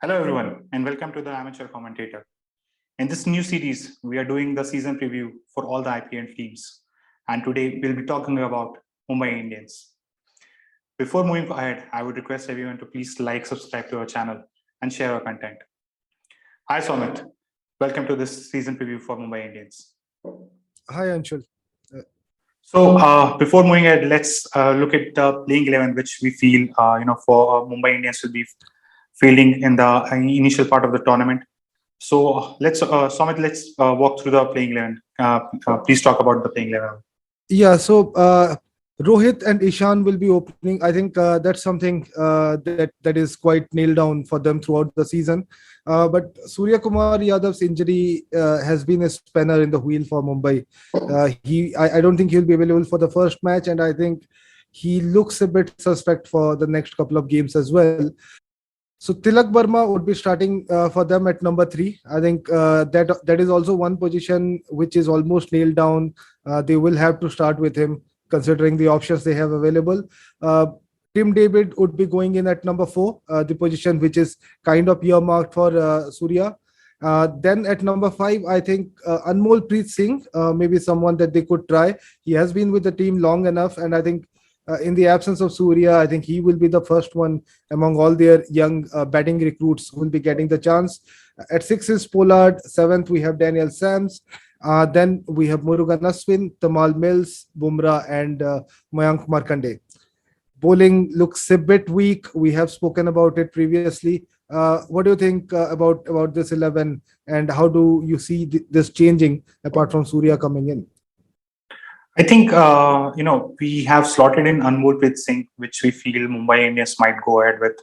Hello, everyone, and welcome to the Amateur Commentator. In this new series, we are doing the season preview for all the IPL teams. And today, we'll be talking about Mumbai Indians. Before moving ahead, I would request everyone to please like, subscribe to our channel, and share our content. Hi, Somit. Welcome to this season preview for Mumbai Indians. Hi, Anshul. So, before moving ahead, let's look at the playing 11, which we feel, for Mumbai Indians will be fielding in the initial part of the tournament. So Somit, let's walk through the playing 11. Please talk about the playing 11. Yeah, so Rohit and Ishan will be opening. I think that's something that is quite nailed down for them throughout the season. But Surya Kumar Yadav's injury has been a spanner in the wheel for Mumbai. I don't think he'll be available for the first match, and I think he looks a bit suspect for the next couple of games as well. So Tilak Burma would be starting for them at number 3. I think that is also one position which is almost nailed down. They will have to start with him, considering the options they have available. Tim David would be going in at number 4, the position which is kind of earmarked for Surya. Then at number 5, I think Anmol Preet Singh, maybe someone that they could try. He has been with the team long enough, and I think in the absence of Surya, I think he will be the first one among all their young batting recruits who will be getting the chance. At 6 is Pollard. 7th, we have Daniel Sams. Then we have Murugan Ashwin, Tamal Mills, Bumrah, and Mayank Markande. Bowling looks a bit weak. We have spoken about it previously. What do you think about this 11, and how do you see this changing apart from Surya coming in? I think, we have slotted in Anmol Singh, which we feel Mumbai Indians might go ahead with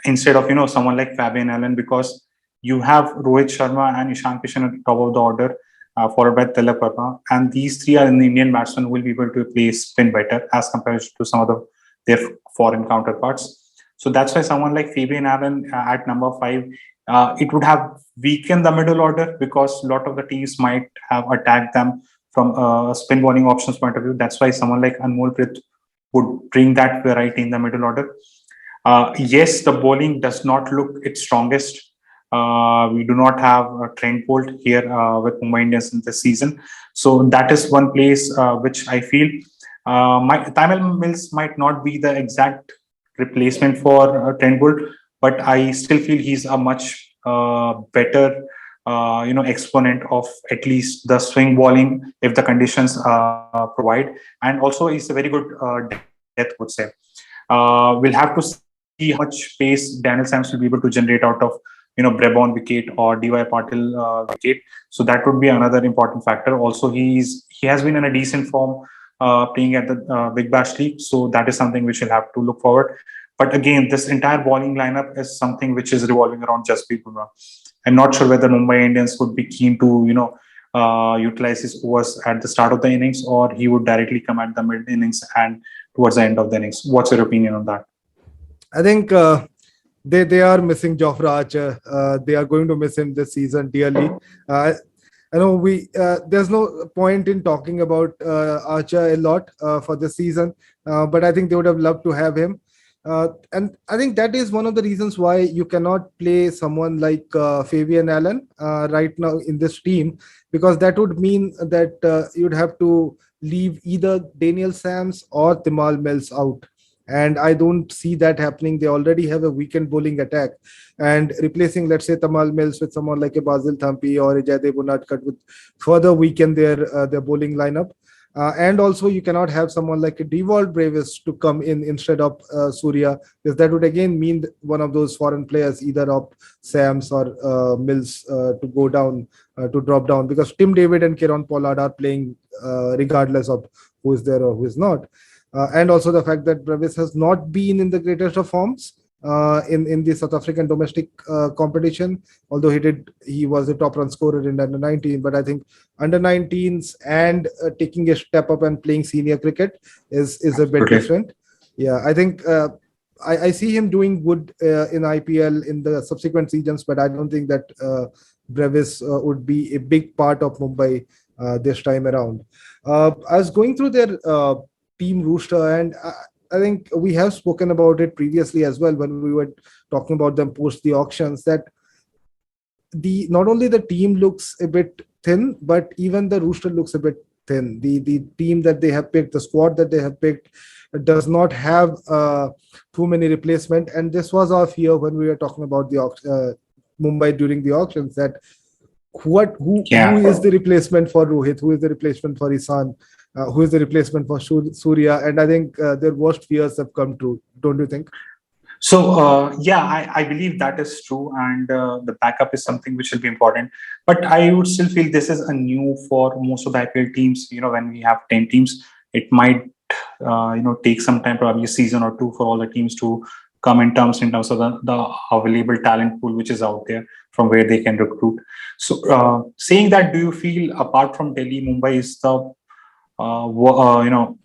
instead of, someone like Fabian Allen, because you have Rohit Sharma and Ishan Kishan at the top of the order, followed by Tilak Verma. And these three are in the Indian batsmen who will be able to play spin better as compared to some of their foreign counterparts. So that's why someone like Fabian Allen at number 5, it would have weakened the middle order because a lot of the teams might have attacked them from a spin bowling options point of view. That's why someone like Anmol Preet would bring that variety in the middle order. Yes, the bowling does not look its strongest. We do not have Trent Bolt here with Mumbai Indians in this season. So that is one place which I feel Tamil Mills might not be the exact replacement for Trent Bolt, but I still feel he's a much better exponent of at least the swing bowling if the conditions provide, and also he's a very good depth, would say. We'll have to see how much pace Daniel Sams will be able to generate out of Brabon wicket or DY Patil wicket. So that would be another important factor. Also, he has been in a decent form playing at the Big Bash League, so that is something which we'll have to look forward. But again, this entire bowling lineup is something which is revolving around Jasprit Bumrah. I'm not sure whether Mumbai Indians would be keen to, utilize his overs at the start of the innings, or he would directly come at the mid innings and towards the end of the innings. What's your opinion on that? I think they are missing Jofra Archer. They are going to miss him this season dearly. I know there's no point in talking about Archer a lot for this season, but I think they would have loved to have him. And I think that is one of the reasons why you cannot play someone like Fabian Allen right now in this team, because that would mean that you'd have to leave either Daniel Sams or Tamal Mills out. And I don't see that happening. They already have a weakened bowling attack. And replacing, let's say, Tamal Mills with someone like a Basil Thampi or a Jaydev Unadkat would further weaken their bowling lineup. And also, you cannot have someone like a Dewald Bravis to come in instead of Surya, because that would again mean one of those foreign players, either of Sams or Mills, to go down, to drop down, because Tim David and Kieron Pollard are playing regardless of who is there or who is not. And also the fact that Bravis has not been in the greatest of forms in the South African domestic competition, although he was a top run scorer in under 19. But I think under 19s and taking a step up and playing senior cricket is a bit different. Yeah, I think I see him doing good in IPL in the subsequent seasons, but I don't think that Bravis would be a big part of Mumbai this time around. I was going through their team roster, and I think we have spoken about it previously as well when we were talking about them post the auctions, that the not only the team looks a bit thin, but even the roster looks a bit thin. The team that they have picked, the squad that they have picked, does not have too many replacement. And this was our fear when we were talking about the Mumbai during the auctions, that who Yeah. is the replacement for Rohit, who is the replacement for Isan, who is the replacement for Surya. And I think their worst fears have come true, don't you think? So yeah, I believe that is true, and the backup is something which will be important. But I would still feel this is a new for most of the IPL teams. When we have 10 teams, it might take some time, probably a season or two, for all the teams to come in terms of the available talent pool which is out there from where they can recruit. So saying that, do you feel apart from Delhi, Mumbai is the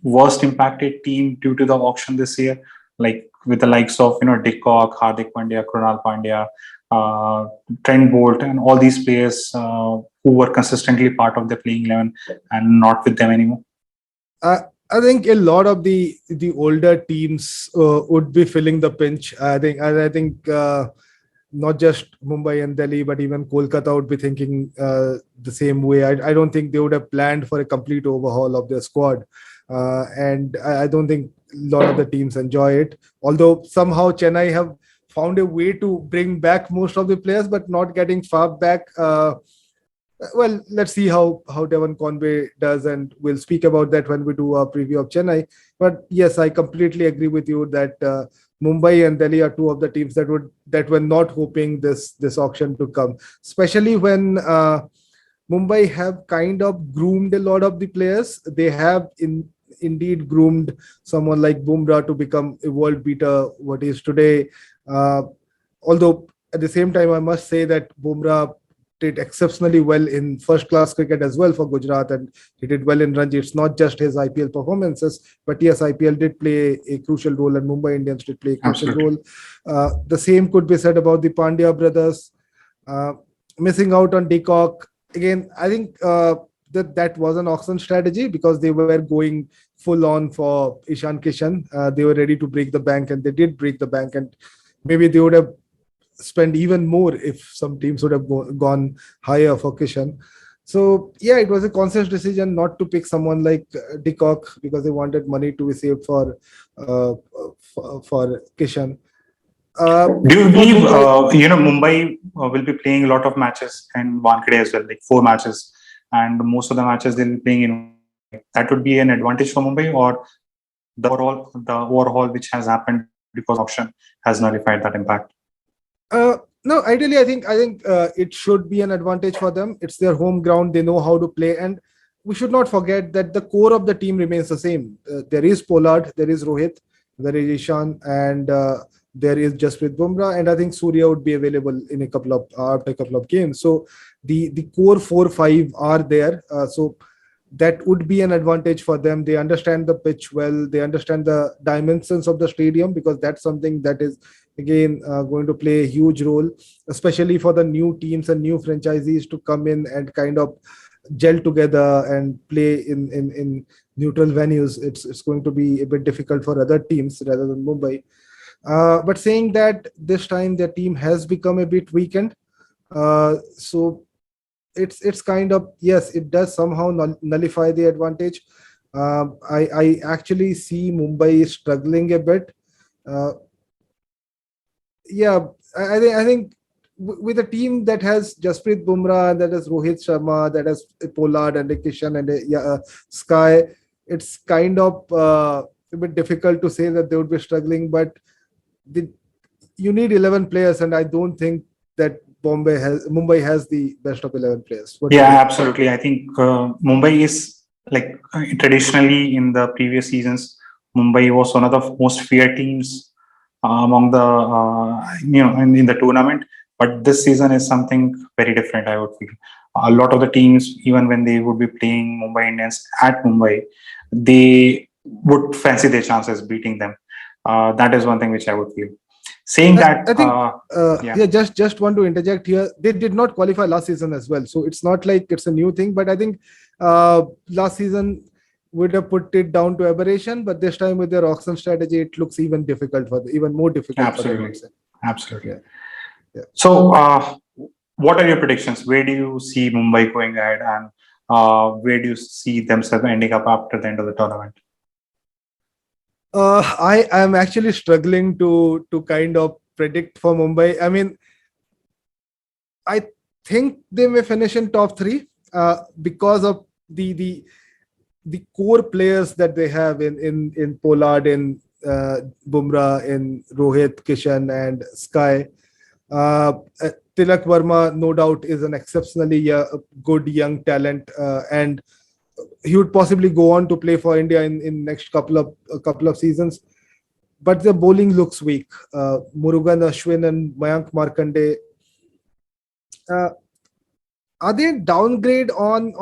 worst impacted team due to the auction this year, like with the likes of Dick Cock, Hardik Pandya, Krunal Pandya, uh, Trent Bolt, and all these players who were consistently part of the playing 11 and not with them anymore? Uh, I think a lot of the older teams would be feeling the pinch. I think not just Mumbai and Delhi, but even Kolkata would be thinking the same way. I don't think they would have planned for a complete overhaul of their squad, and I don't think a lot of the teams enjoy it. Although somehow Chennai have found a way to bring back most of the players, but not getting far back. Well, let's see how Devon Conway does, and we'll speak about that when we do our preview of Chennai. But yes, I completely agree with you that Mumbai and Delhi are two of the teams that were not hoping this auction to come, especially when Mumbai have kind of groomed a lot of the players. They have indeed groomed someone like Bumrah to become a world beater, what he is today. Uh, Although at the same time, I must say that Bumrah did exceptionally well in first class cricket as well for Gujarat, and he did well in Ranji. It's not just his IPL performances, but yes, IPL did play a crucial role, and Mumbai Indians did play a crucial Absolutely. role. The same could be said about the Pandya brothers. Uh, Missing out on Decock again, I think that was an auction strategy because they were going full on for Ishan Kishan. They were ready to break the bank, and they did break the bank, and maybe they would have spend even more if some teams would have gone higher for Kishan. So yeah, it was a conscious decision not to pick someone like Decock because they wanted money to be saved uh, for Kishan. Do you For believe, Mumbai, Mumbai will be playing a lot of matches in Wankhede as well, like 4 matches, and most of the matches they'll be playing in Mumbai. That would be an advantage for Mumbai, or the overhaul which has happened because auction has nullified that impact? no, ideally, I think it should be an advantage for them. It's their home ground; they know how to play, and we should not forget that the core of the team remains the same. There is Pollard, there is Rohit, there is Ishan, and there is Jasprit Bumrah, and I think Surya would be available in a couple of games. So the core 4-5 are there. So that would be an advantage for them. They understand the pitch well. They understand the dimensions of the stadium because that's something that is again going to play a huge role, especially for the new teams and new franchisees to come in and kind of gel together and play in neutral venues. It's going to be a bit difficult for other teams rather than Mumbai. But saying that, this time their team has become a bit weakened. So it's kind of, yes, it does somehow nullify the advantage. I actually see Mumbai struggling a bit. Uh, yeah, I think with a team that has Jasprit Bumrah, that has Rohit Sharma, that has Pollard and a Kishan and Sky, it's kind of a bit difficult to say that they would be struggling. But the, you need 11 players, and I don't think that Mumbai has the best of 11 players. What do you Yeah, think? absolutely. I think Mumbai is like traditionally in the previous seasons, Mumbai was one of the most feared teams among the in the tournament. But this season is something very different. I would feel a lot of the teams, even when they would be playing Mumbai Indians at Mumbai, they would fancy their chances beating them. That is one thing which I would feel. Saying that, I think yeah. yeah, just want to interject here. They did not qualify last season as well, so it's not like it's a new thing. But I think last season would have put it down to aberration, but this time with their auction strategy, it looks even more difficult for them, I Absolutely. would say. Absolutely. Yeah. Yeah. So, what are your predictions? Where do you see Mumbai going ahead, and where do you see themselves ending up after the end of the tournament? I am actually struggling to kind of predict for Mumbai. I mean, I think they may finish in top three because of the core players that they have in Pollard, in Bumrah, in Rohit, Kishan, and Sky. Uh, uh, Tilak Verma, no doubt, is an exceptionally good young talent, and he would possibly go on to play for India in next couple of seasons. But the bowling looks weak. Murugan Ashwin and Mayank Markande. Uh, are they downgrade on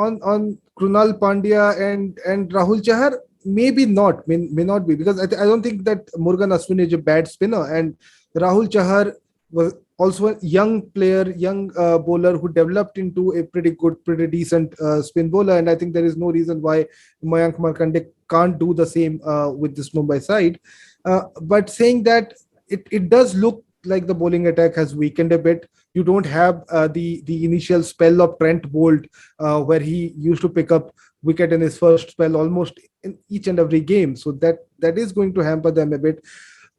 Krunal Pandya and Rahul Chahar? Maybe not. May not be, because I don't think that Murugan Ashwin is a bad spinner, and Rahul Chahar was also a young player, young bowler who developed into a pretty good, pretty decent spin bowler. And I think there is no reason why Mayank Markande can't do the same with this Mumbai side. But saying that, it does look like the bowling attack has weakened a bit. You don't have the initial spell of Trent Bolt, where he used to pick up wicket in his first spell almost in each and every game. So that is going to hamper them a bit.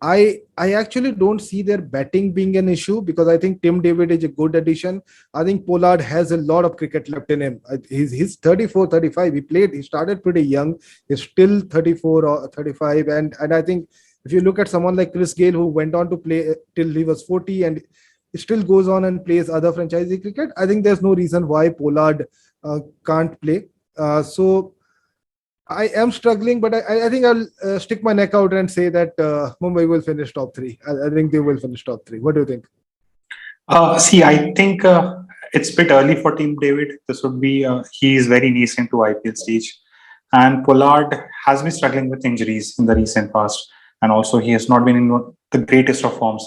I actually don't see their batting being an issue, because I think Tim David is a good addition. I think Pollard has a lot of cricket left in him. He's 34, 35. He started pretty young. He's still 34 or 35. And I think if you look at someone like Chris Gale, who went on to play till he was 40 and still goes on and plays other franchise cricket, I think there's no reason why Pollard can't play. So I am struggling, but I think I'll stick my neck out and say that Mumbai will finish top three. I think they will finish top three. What do you think? See, I think it's a bit early for Team David. This would be he is very nascent to IPL stage, and Pollard has been struggling with injuries in the recent past, and also he has not been in the greatest of forms.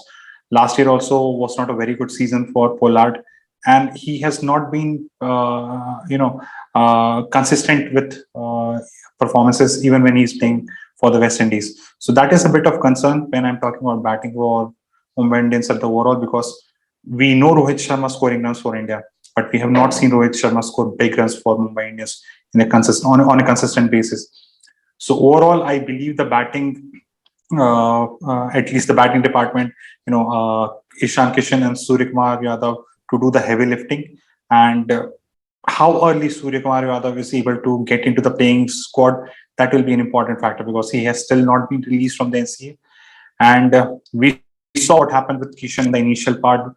Last year also was not a very good season for Pollard, and he has not been consistent with performances even when he's playing for the West Indies. So that is a bit of concern when I'm talking about batting for Mumbai Indians at the overall, because we know Rohit Sharma scoring runs for India, but we have not seen Rohit Sharma score big runs for Mumbai Indians on a consistent basis. So overall, I believe the batting, at least the batting department, Ishan Kishan and Suryakumar Yadav to do the heavy lifting, and how early Suryakumar Yadav is able to get into the playing squad, that will be an important factor, because he has still not been released from the NCA. And we saw what happened with Kishan in the initial part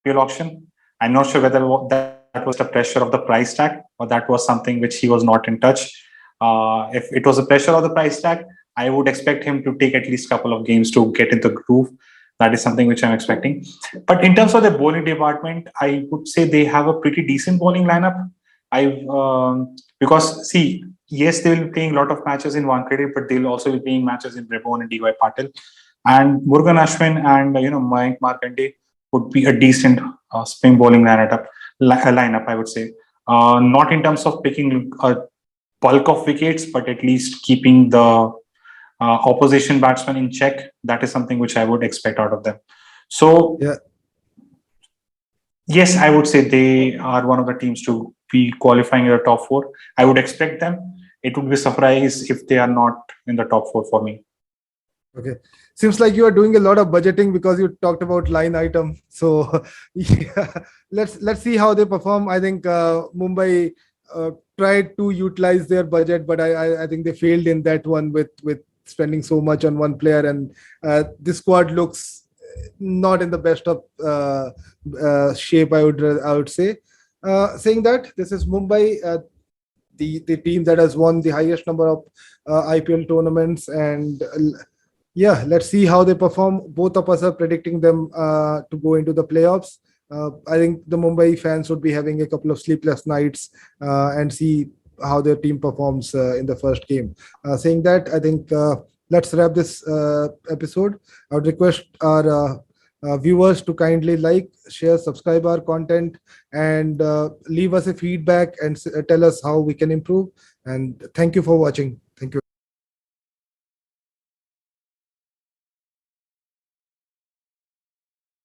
IPL auction. I'm not sure whether that was the pressure of the price tag, or that was something which he was not in touch. If it was a pressure of the price tag, I would expect him to take at least a couple of games to get into the groove. That is something which I'm expecting. But in terms of the bowling department, I would say they have a pretty decent bowling lineup. Because see, yes, they will be playing a lot of matches in Wankhede, but they'll also be playing matches in Brabon and DY Patil. And Murugan Ashwin and Mayank Markande would be a decent spin bowling lineup, I would say. Not in terms of picking a bulk of wickets, but at least keeping the opposition batsman in check. That is something which I would expect out of them. So, Yeah. yes, I would say they are one of the teams to be qualifying in the top four. I would expect them. It would be a surprise if they are not in the top four for me. Okay. Seems like you are doing a lot of budgeting, because you talked about line item. So yeah, let's see how they perform. I think Mumbai tried to utilize their budget, but I think they failed in that one with spending so much on one player, and this squad looks not in the best of shape, I would say. Saying that, this is Mumbai, the team that has won the highest number of IPL tournaments, and yeah, let's see how they perform. Both of us are predicting them to go into the playoffs. I think the Mumbai fans would be having a couple of sleepless nights and see how their team performs in the first game. Saying that, I think let's wrap this episode. I would request our viewers to kindly like, share, subscribe our content, and leave us a feedback and tell us how we can improve. And thank you for watching.